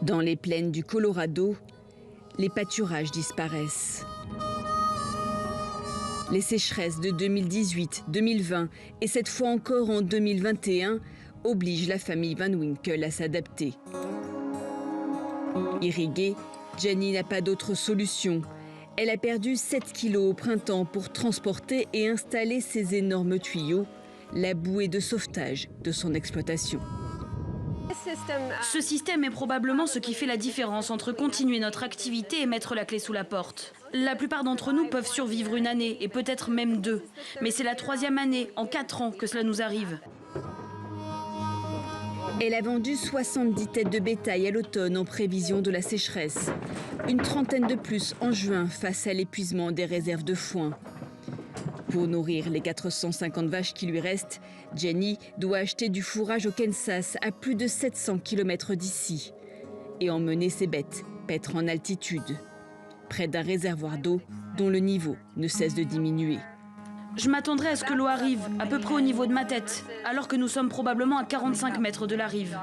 Dans les plaines du Colorado, les pâturages disparaissent. Les sécheresses de 2018, 2020 et cette fois encore en 2021 obligent la famille Van Winkle à s'adapter. Irriguée, Jenny n'a pas d'autre solution. Elle a perdu 7 kilos au printemps pour transporter et installer ces énormes tuyaux, la bouée de sauvetage de son exploitation. Ce système est probablement ce qui fait la différence entre continuer notre activité et mettre la clé sous la porte. La plupart d'entre nous peuvent survivre une année et peut-être même 2. Mais c'est la 3e année en 4 ans que cela nous arrive. Elle a vendu 70 têtes de bétail à l'automne en prévision de la sécheresse. Une trentaine de plus en juin face à l'épuisement des réserves de foin. Pour nourrir les 450 vaches qui lui restent, Jenny doit acheter du fourrage au Kansas à plus de 700 km d'ici et emmener ses bêtes paître en altitude, près d'un réservoir d'eau dont le niveau ne cesse de diminuer. Je m'attendrais à ce que l'eau arrive à peu près au niveau de ma tête, alors que nous sommes probablement à 45 mètres de la rive.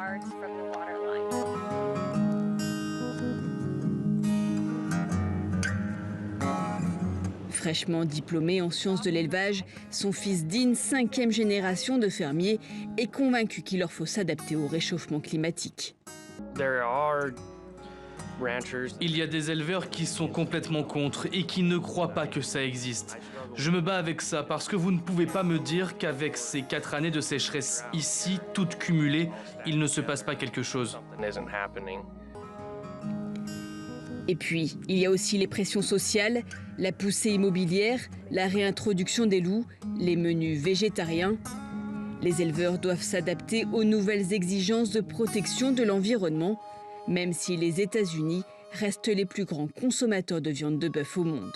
Fraîchement diplômé en sciences de l'élevage, son fils Dean, 5e génération de fermier, est convaincu qu'il leur faut s'adapter au réchauffement climatique. Il y a des éleveurs qui sont complètement contre et qui ne croient pas que ça existe. Je me bats avec ça parce que vous ne pouvez pas me dire qu'avec ces 4 années de sécheresse ici, toutes cumulées, il ne se passe pas quelque chose. Et puis, il y a aussi les pressions sociales, la poussée immobilière, la réintroduction des loups, les menus végétariens. Les éleveurs doivent s'adapter aux nouvelles exigences de protection de l'environnement, même si les États-Unis restent les plus grands consommateurs de viande de bœuf au monde.